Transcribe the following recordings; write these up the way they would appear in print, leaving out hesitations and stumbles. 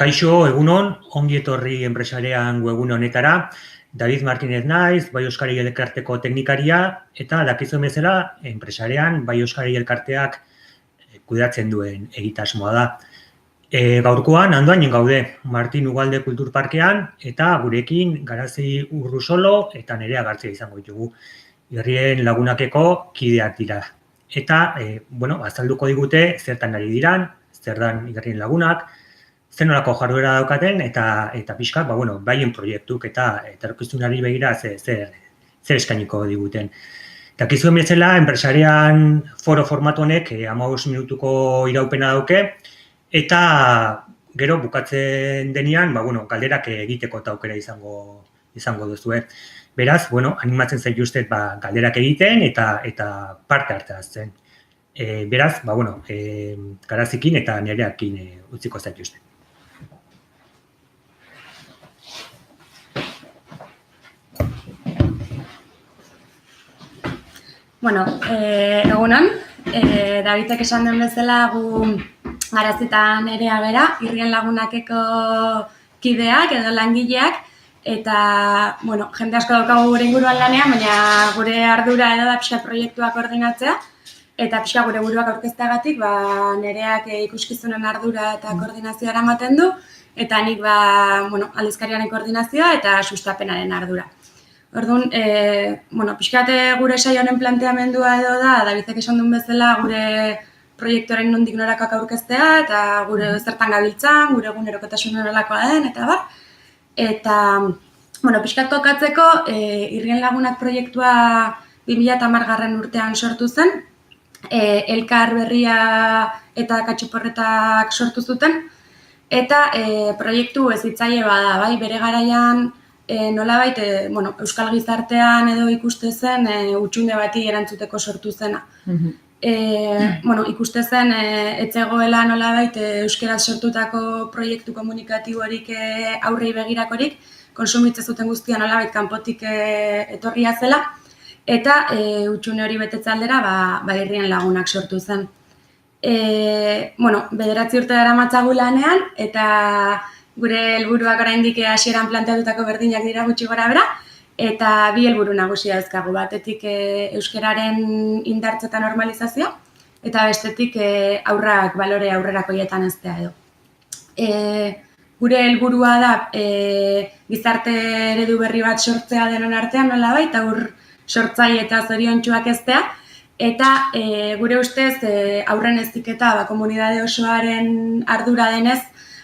Kaixo, egunon, ongi etorri enpresarian webgune honetara. David Martínez naiz, Bai Euskari Elkarteko teknikaria, eta dakizuen bezala, enpresarian Bai Euskari Elkarteak kudeatzen duen egitasmoa da. Gaurkoan, Andoainen gaude, Martin Ugalde Kulturparkean, eta gurekin Garazi Urrusolo eta Nerea Gartzia izango ditugu. Herrien lagunakeko kideak dira. Eta, azalduko digute zertan ari diran, zer dan Herrien lagunak, zer nolako jarduera daukaten eta pixka, baien proiektuk eta etorkizunari begira zer eskainiko diguten. Dakizuen bezala, enpresarian foro formatu honek 15 minutuko iraupena dauke, eta gero bukatzen denean, galderak egiteko eta aukera izango duzue. Beraz, animatzen zaituztet galderak egiten eta parte hartzen. Beraz, Garazikin eta Nereakin utziko zaituztet. Egunon, Davidek esan den bezala gu Garazitan Nerea bera, Herrien lagunakeko kideak edo langileak, eta, jende asko daukagu gure inguruan lanean, baina gure ardura edo da pixka proiektuak koordinatzea, eta pixka gure buruak aurkezteagatik, Nereak ikuskizunen ardura eta koordinazioa eramaten du, eta nik, aldizkariaren koordinazioa eta sustapenaren ardura. Orduan, pixkate gure saio honen planteamendua edo da, Davidek esan duen bezala gure proiektuaren nondik norakoak aurkeztea, eta gure zertan gabiltzan, gure egunerokotasun nolakoa den, eta bar. Eta, pixkat kokatzeko, Herrien lagunak proiektua 2010 urtean sortu zen, Elkar Berria eta Katxiporretak sortu zuten, eta proiektu hezitzaile bada, bai, bere garaian, nolabait, euskal gizartean edo ikuste zen hutsune bati erantzuteko sortu zena. Ikuste zen etzegoela nolabait euskeraz sortutako proiektu komunikatiborik aurrei begirakorik, konsumitze zuten guztia nolabait kanpotik etorria zela, eta hutsune hori betetze aldera Herrien lagunak sortu zen. 9 urte daramatzagu lanean, eta gure helburuak oraindik hasieran planteatutako berdinak dira gutxi gorabehera, eta 2 helburu nagusi dauzkagu. Batetik euskararen indartze eta normalizazioa, eta bestetik haurrak balore aurrerakoietan heztea edo. Gure helburua da gizarte eredu berri bat sortzea denon artean nolabait, haur sortzaile eta zoriontsuak heztea, eta gure ustez haurren heziketa komunitate osoaren ardura denez,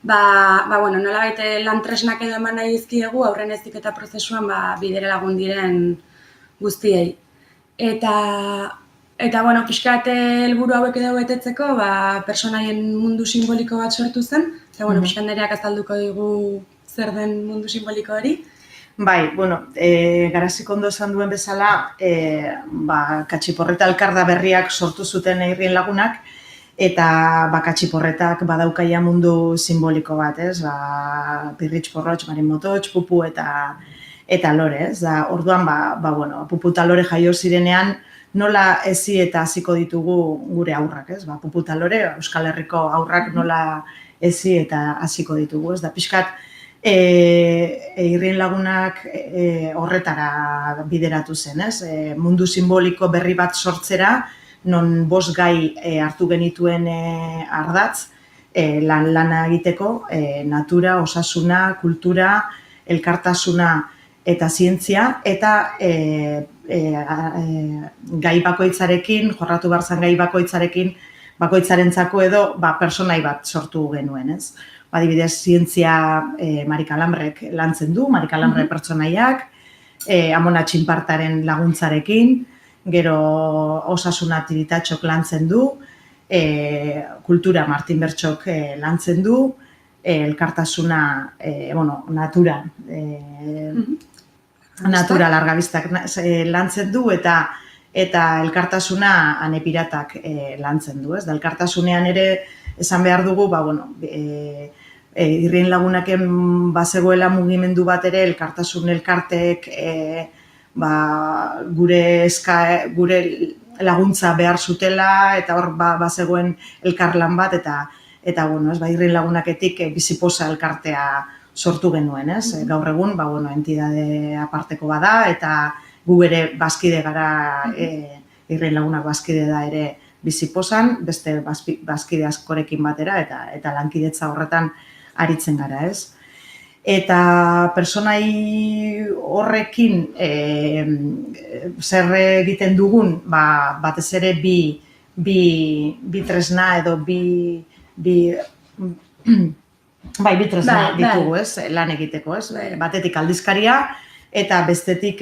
nolabait lan tresnak edo eman nahi dizkiegu aurren heziketa prozesuan bidere lagun diren guztiei. Eta pixkat helburu hauek edo betetzeko, pertsonaien mundu simboliko bat sortu zen, eta pixkat Nereak azalduko digu zer den mundu simboliko hori. Bai, Garaziko ondo esan duen bezala, Katxiporreta Elkarda berriak sortu zuten Herrien lagunak, eta Katxiporretak badaukaia mundu simboliko bat, ez? Pirritx, porrotx, marin mototx, pupu eta lore, ez? Orduan, pupu eta lore jaio zirenean, nola hezi eta hasiko ditugu gure haurrak, ez? Pupu eta lore, Euskal Herriko haurrak nola hezi eta hasiko ditugu, ez? Da pixkat, Herrien lagunak horretara bideratu zen, ez? Mundu simboliko berri bat sortzera, non 5 gai hartu genituen ardatz, lana egiteko, natura, osasuna, kultura, elkartasuna eta zientzia, eta gai bakoitzarekin, jorratu barzan gai bakoitzarentzako edo personai bat sortu genuen, ez? Adibidez, zientzia Mari Kalambrek lantzen du, Mari Kalambre pertsonaiak, Amona Txinpartaren laguntzarekin, gero osasuna Tiritatxok lantzen du, kultura Martin Bertxok lantzen du, elkartasuna, natura Largabistak lantzen du, eta elkartasuna Ane Piratak lantzen du. Elkartasunean ere esan behar dugu, Herrien lagunaken bazegoela mugimendu bat ere, elkartasun elkartek, gure laguntza behar zutela, eta hor bazegoen elkarlan bat, eta eta bueno, Irrien Lagunaketik biziposa elkartea sortu genuen, ez? Gaur egun, entidade aparteko bada, eta gu ere bazkide gara, Irrien Lagunak bazkide da ere biziposan, beste bazkide askorekin batera, eta lankidetza horretan aritzen gara, ez? Eta pertsonai horrekin zer egiten dugun, batez ere bi tresna edo bi tresna ditugu, ez, lan egiteko, ez? Batetik aldizkaria eta bestetik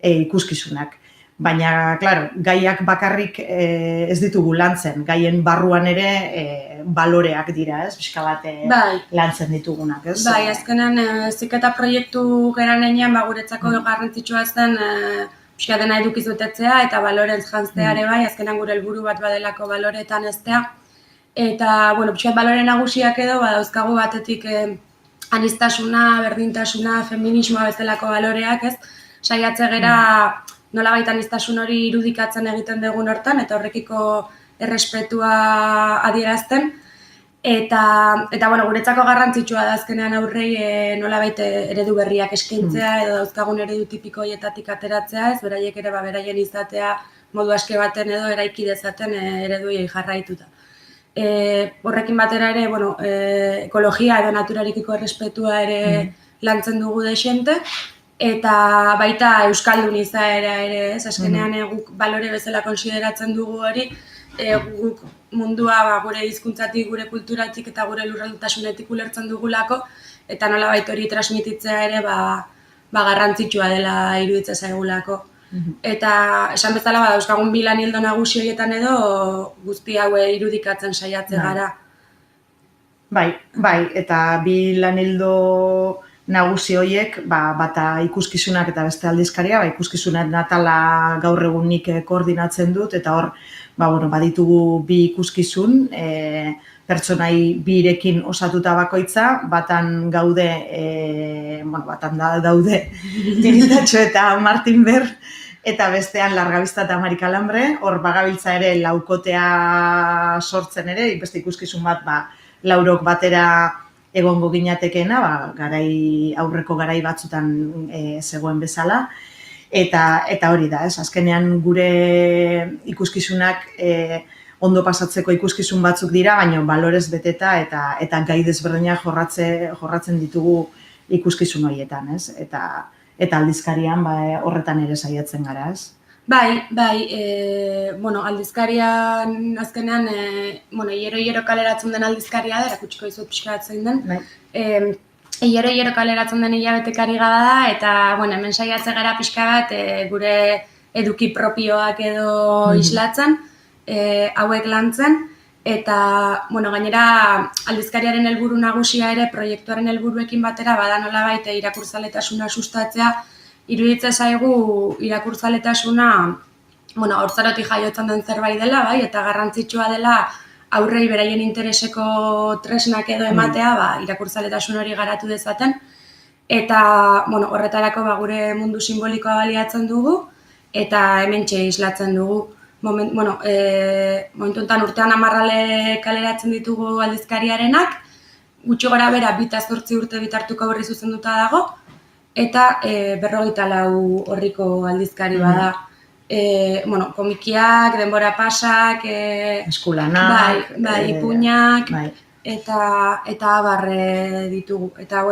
ikuskizunak. Baina, klaro, gaiak bakarrik ez ditugu lantzen, gaien barruan ere baloreak dira, ez? Pixka bat lantzen ditugunak, ez? Bai, azkenan heziketa proiektu geran heinean, guretzako garrantzitsua zen pixka dena edukiz betetzea eta balorentz jantzea ere bai, azkenan gure helburu bat badelako baloreetan eztea. Eta, pixka balore nagusiak edo, dauzkagu batetik aniztasuna, berdintasuna, feminismoa bezalako baloreak, ez? Saiatze gera nolabait aniztasun hori irudikatzen egiten dugun hortan, eta horrekiko errespetua adierazten. Eta guretzako garrantzitsua da azkenean aurrei nolabait eredu berriak eskaintzea edo dauzkagun eredu tipiko hietatik ateratzea, ez beraiek ere beraien izatea modu aske baten edo eraiki dezaten ereduei jarraituta. Horrekin batera ere, ekologia edo naturarekiko errespetua ere lantzen dugu dexente, eta baita euskaldun izaera ere, ez? Azkenean guk balore bezala konsideratzen dugu hori, guk mundua gure hizkuntzatik, gure kulturatik eta gure lurraldutasunetik ulertzen dugulako, eta nolabait hori transmititzea ere garrantzitsua dela iruditzen zaigulako. Eta esan bezala dauzkagun bi lan ildo nagusi horietan edo guzti haue irudikatzen saiatze gara. Bai, eta bi lan ildo nagusi horiek, bata ikuskizunak eta beste aldizkaria, ikuskizunak natala gaur egun nik koordinatzen dut, eta hor, baditugu bi ikuskizun, pertsonai birekin osatuta bakoitza, batan daude Tiritatxo eta Martin Ber, eta bestean Largabista eta Mari Kalambre, hor bagabiltza ere laukotea sortzen ere, beste ikuskizun bat, laurok batera egongo ginatekeena, aurreko garai batzutan zegoen bezala, eta hori da, ez? Azkenean gure ikuskizunak ondo pasatzeko ikuskizun batzuk dira, baina balorez beteta eta gai desberdinak jorratzen ditugu ikuskizun horietan, ez? Eta aldizkarian horretan ere saiatzen gara, ez? Bai, aldizkarian azkenean, hilero kaleratzen den aldizkaria da, erakutsiko dizut pixka bat zein den. Hilero kaleratzen den hilabetekari gara da, eta hemen saiatze gara pixka bat gure eduki propioak edo islatzen, hauek lantzen, eta gainera aldizkariaren helburu nagusia ere proiektuaren helburuekin batera bada nolabait irakurzaletasuna sustatzea. Iruditzen zaigu irakurzaletasuna haurtzarotik jaiotzen den zerbait dela, eta garrantzitsua dela aurrei beraien intereseko tresnak edo ematea irakurtzaletasun hori garatu dezaten. Eta horretarako gure mundu simbolikoa baliatzen dugu eta hementxe islatzen dugu. Momentu honetan urtean 10 kaleratzen ditugu aldizkariarenak, gutxi gora bera 28 urte bitartuko horri zuzenduta dago, eta 44 horriko aldizkari bada. Komikiak, denbora pasak, eskulanak, ipuinak, eta abarre ditugu. Eta,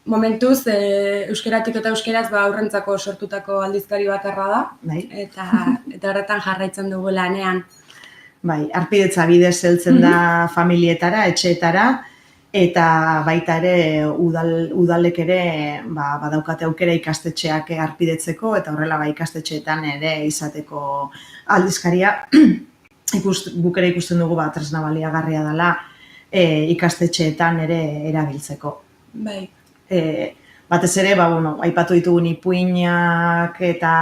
momentuz, euskeratik eta euskeraz aurrentzako sortutako aldizkari bakarra da, eta horretan jarraitzen dugu lanean. Arpidetza bidez heltzen da familietara, etxeetara, eta baita ere udalek ere badaukate aukera ikastetxeak arpidetzeko, eta horrela ikastetxeetan ere izateko aldizkaria. Guk ere ikusten dugu tresna baliagarria dela ikastetxeetan ere erabiltzeko. Batez ere, aipatu ditugun ipuinak eta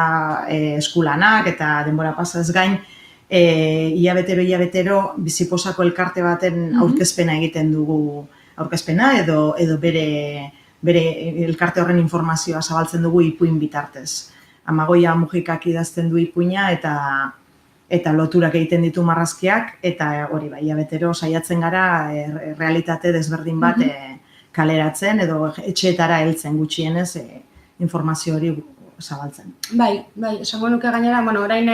eskulanak eta denbora pasaz gain, hilabetero biziposako elkarte baten aurkezpena egiten dugu, aurkezpena edo bere elkarte horren informazioa zabaltzen dugu ipuin bitartez. Amagoia Mujikak idazten du ipuina eta eta loturak egiten ditu marrazkiak, eta hori bai, abetero saiatzen gara realitate desberdin bat kaleratzen edo etxeetara heltzen gutxienez informazio hori zabaltzen. Bai, esango nuke gainera, orain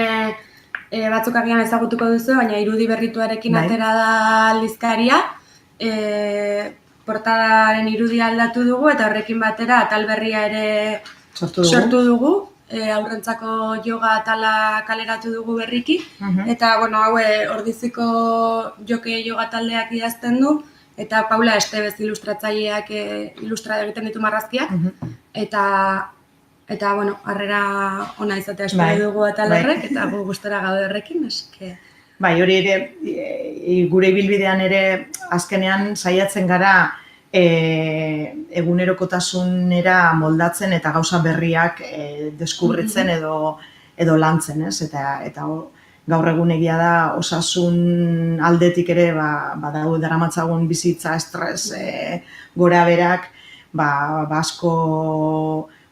batzuk agian ezagutuko duzu, baina irudi berrituarekin atera da aldizkaria, portadaren irudia aldatu dugu, eta horrekin batera atal berria ere sortu dugu. Aurrentzako yoga atala kaleratu dugu berriki, eta hau Ordiziko Joke yoga taldeak idazten du, eta Paula Estebez ilustratzaileak ilustra egiten ditu marrazkiak, eta harrera ona izatea espero dugu atal horrek, eta gu gustora gaude horrekin, eske. Bai, hori ere, gure ibilbidean ere azkenean saiatzen gara egunerokotasunera moldatzen eta gauza berriak deskubritzen edo lantzen, ez? Eta gaur egun egia da osasun aldetik ere daramatzagun bizitza estres gora berak asko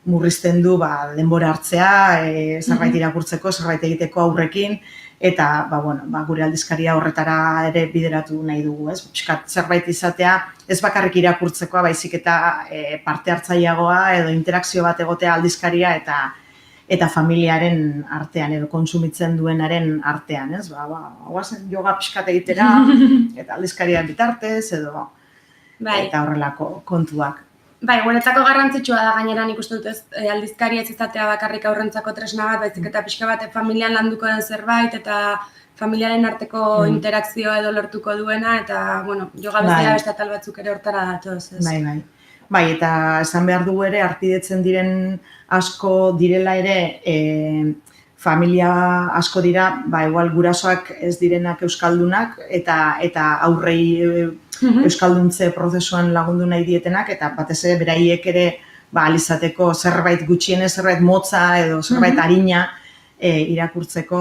murrizten du denbora hartzea, zerbait irakurtzeko, zerbait egiteko aurrekin, eta gure aldizkaria horretara ere bideratu nahi dugu, ez? Zerbait izatea, ez bakarrik irakurtzekoa, baizik eta parte hartzaileagoa edo interakzio bat egotea aldizkaria eta familiaren artean edo kontsumitzen duenaren artean, ez? Guazen yoga pixkat egitera eta aldizkaria bitartez edo eta horrelako kontuak. Bai, guretzako garrantzitsua da gainera nik uste dut aldizkaria ez izatea bakarrik aurrentzako tresna bat, baizik eta pixka bat familian landuko den zerbait eta familiaren arteko interakzioa edo lortuko duena eta, yoga bezala beste atal batzuk ere hortara datoz, ez? Bai, eta esan behar dugu ere, harpidetzen diren asko direla ere, familia asko dira, igual gurasoak ez direnak euskaldunak eta aurrei euskalduntze prozesuan lagundu nahi dietenak, eta batez ere beraiek ere alizateko zerbait gutxienez, zerbait motza edo zerbait arina irakurtzeko,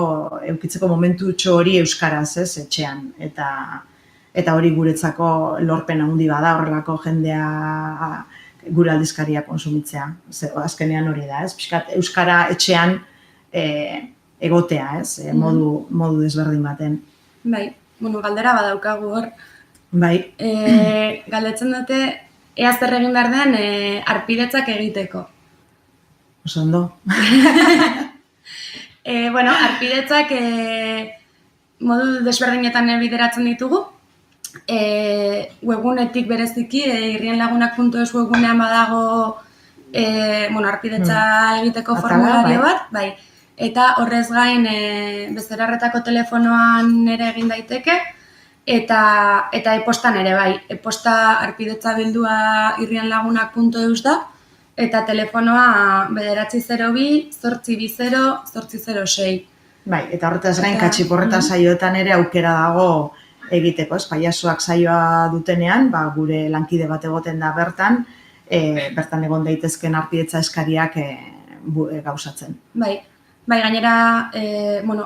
eukitzeko momentutxo hori euskaraz, ez, etxean. Eta hori guretzako lorpen handi bada horrelako jendea gure aldizkaria konsumitzea. Azkenean hori da, ez? Pixkat euskara etxean egotea, ez? Modu desberdin baten. Bai, galdera badaukagu hor. Bai. Galdetzen dute, ea zer egin behar den harpidetzak egiteko. Oso ondo. Harpidetzak modu desberdinetan bideratzen ditugu. Webgunetik bereziki, irrienlagunak.es webgunean badago harpidetza egiteko formulario bat. Bai. Eta horrez gain bezerarretako telefonoan ere egin daiteke. Eta e-postan ere bai, e-posta harpidetza bildua irrienlagunak.eus da, eta telefonoa 902-820-806. Bai, eta horretaz gain katxiporreta saioetan ere aukera dago egiteko, ez? Pailazoak saioa dutenean, gure lankide bat egoten da bertan egon daitezken harpidetza eskariak gauzatzen. Bai, gainera,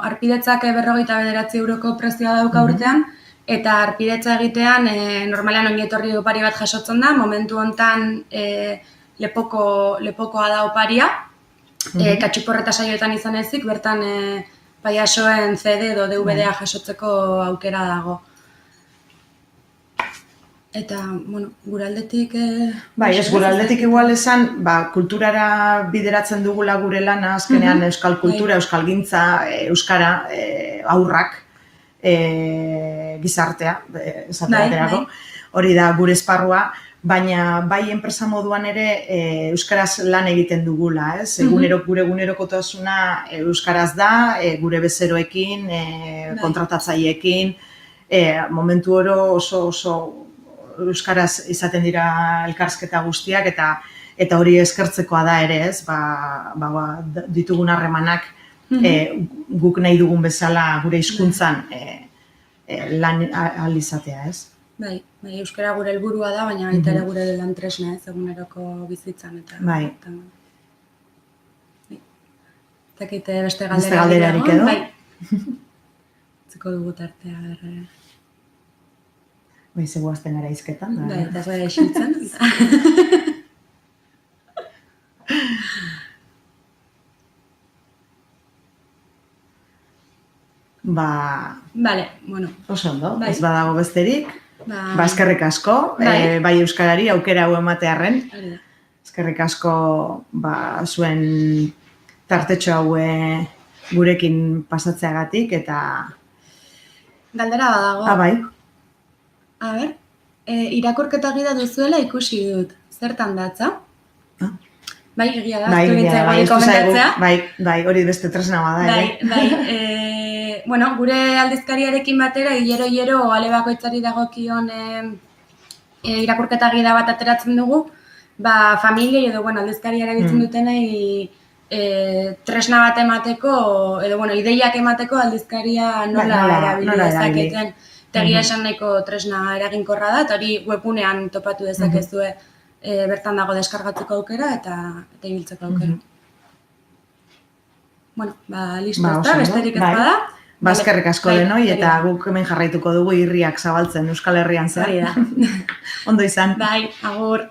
harpidetzak 59 euroko prezioa dauka urtean, eta harpidetza egitean normalean ongietorri opari bat jasotzen da, momentu hontan lepokoa da oparia, katxiporreta saioetan izan ezik, bertan pailazoen CD edo DVD-a jasotzeko aukera dago. Eta, gure aldetik... Bai, gure aldetik igual esan, kulturara bideratzen dugula gure lana, azkenean euskal kultura, euskal gintza, euskara, aurrak, gizartea, esaterako, hori da gure esparrua, baina bai enpresa moduan ere euskaraz lan egiten dugula, ez? Gure egunerokotasuna euskaraz da, gure bezeroekin, kontratatzaileekin, momentu oro oso euskaraz izaten dira elkarrizketa guztiak, eta hori eskertzekoa da ere, ez? Ditugun harremanak guk nahi dugun bezala gure hizkuntzan lan ahal izatea, ez? Bai, euskara gure helburua da, baina baita ere gure lan tresna, ez, eguneroko bizitzan. Bai. Zakite beste galderarik edo? Bai. Ziko dugu tartea, berre. Bai, zegoazten gara izketan. Bai, eta zara esiltzen. Vale, bueno. Oso ondo, Bai. ez badago besterik. Ba, Eskerrik asko, Bai. bai euskarari aukera hau ematearren. hori da. Eskerrik asko zuen tartetxo hau gurekin pasatzeagatik eta... Galdera badago. Bai. A ber, irakurketa gida duzuela ikusi dut. Zertan datza? Bai, egia da, Bai, du nintzen hori komentatzea. Bai, hori beste tresna bada ere. Bai, bueno, gure aldizkariarekin batera, hilero ale bakoitzari dagokion irakurketa gida bat ateratzen dugu, familiei edo, aldizkaria erabiltzen dutenei tresna bat emateko, edo, ideiak emateko aldizkaria nola erabili dezaketen. Tegia esan nahiko tresna eraginkorra da, eta hori webunean topatu dezakezue bertan dago deskargatzeko aukera eta ibiltzeko aukera. Bueno, listo, ezta, besterik ez bada. Eskerrik asko denoi eta guk hemen jarraituko dugu irriak zabaltzen Euskal Herrian zer. Hori da. Ondo izan. Bai, agur.